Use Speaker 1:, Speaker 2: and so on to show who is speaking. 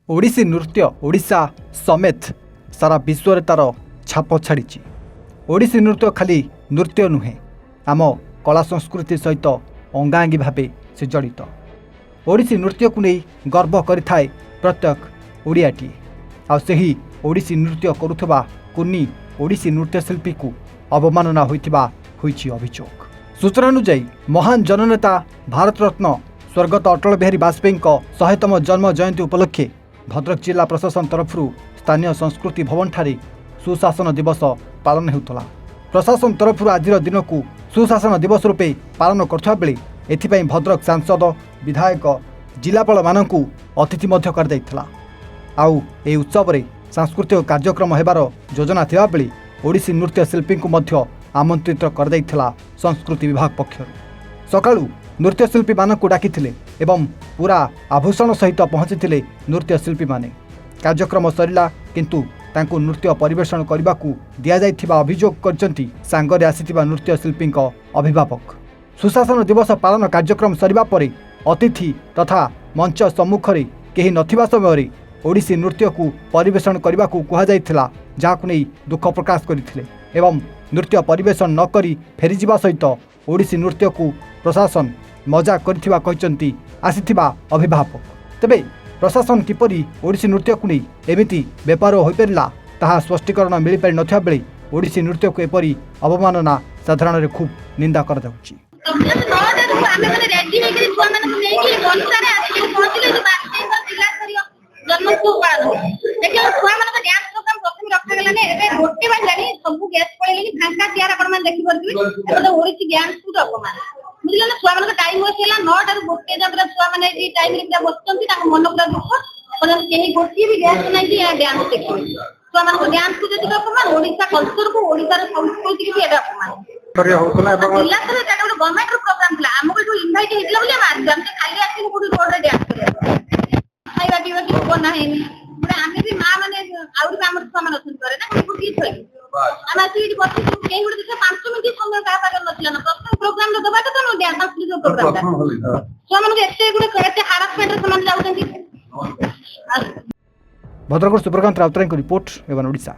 Speaker 1: ओडिसी नृत्य ओडिशा समेत सारा विश्व रे तार छाप छाड़ी। ओडिसी नृत्य खाली नृत्य नुहे आम कला संस्कृति सहित अंगांगी भावे से जड़ित। ओडिसी नृत्य को नहीं गर्व करिथाए प्रत्येक ओडियाटी। आही ओडिसी नृत्य करुवा कुनी ओडिसी नृत्यशिल्पी को अवमानना होइछि अभियोग। सूचना अनुଯାयी महान जननेता भारत रत्न स्वर्गत अटल बिहारी वाजपेयी 100तम जन्म जयंती उपलक्षे भद्रक जिला प्रशासन तरफ स्थानीय संस्कृति भवन ठारे सुशासन दिवस पालन होता। प्रशासन तरफ आज दिन को सुशासन दिवस रूपे पालन करथुवा बेले एथिपई भद्रक सांसद विधायक जिलापाल मानकु अतिथि मध्य कर दैथिला। आउ ए उत्सव रे सांस्कृतिक कार्यक्रम हेबार योजना थिबा बेले ओडिसी नृत्य शिल्पी को मध्य आमंत्रित कर दैथिला संस्कृति विभाग पक्षर। सकाळु नृत्यशिल्पी मानकु डाकिथिले एवं पूरा आभूषण सहित पहुंची नृत्यशिल्पी माने। कार्यक्रम सरिला किंतु तांको नृत्य परिवेषण करने को दिया जाइथिबा अभियोग करचंती सांगरे आसीथिबा नृत्यशिल्पी अभिभावक। सुशासन दिवस पालन कार्यक्रम सरिबा परे अतिथि तथा मंच सम्मुख रे केही नथिबा समय ओडिसी नृत्य को परिवेषण करने को कहा जाइथिला, जाहाकु नै दुख प्रकाश करथिले एवं नृत्य परिवेषण न करी फेरी जिबा सहित ओडिसी नृत्य को प्रशासन मजा करथिबा कहिसंती आसीथिबा अभिभावक। तेबे प्रशासन किपरि ओडिसी नृत्य को नहीं एमिति बेपार हो पारा ताहा स्पष्टीकरण मिल पारि नथिबा बेले ओडिसी नृत्य को एपरि अवमानना साधारण रे खूब निंदा कर जाउछि।
Speaker 2: बुझल छुआ मान टाइम होइला 9 टारु गोटे जबरा छुआ माने ई टाइम रे बसचंती ताको मन पूरा दुख पर केही गोटी भी डांस नै कि डांस देखि छुआ मान को डांस को जति अपमान ओडिसा कल्चर को ओडिसा रे संस्कृति को एडा अपमान करे होतला एवं जिला रे एटा ଗୋଟେ गवर्नमेंट रो प्रोग्राम थिला हमको जो इनवाइट हेतला बोले हम जानते खाली आसी कोडी रोड रे डांस करे खाइबा पीबा कि बना हेनी पुरा आमे भी मां माने आउर भी हमर छुआ मान असन करे ना कोडी की थई हम आसी इडी बसी केही गुडे देखा 5 मिनिट समय का पाकर नथिला ना प्रथम प्रोग्राम रे दबा तो न डांस प्लीज प्रोग्राम छुआ मान एते गुडे एते हारासमेंट रे समान जाउछंती।
Speaker 1: भद्रक सुप्रकांत राउतराय को रिपोर्ट एवं ओडिशा।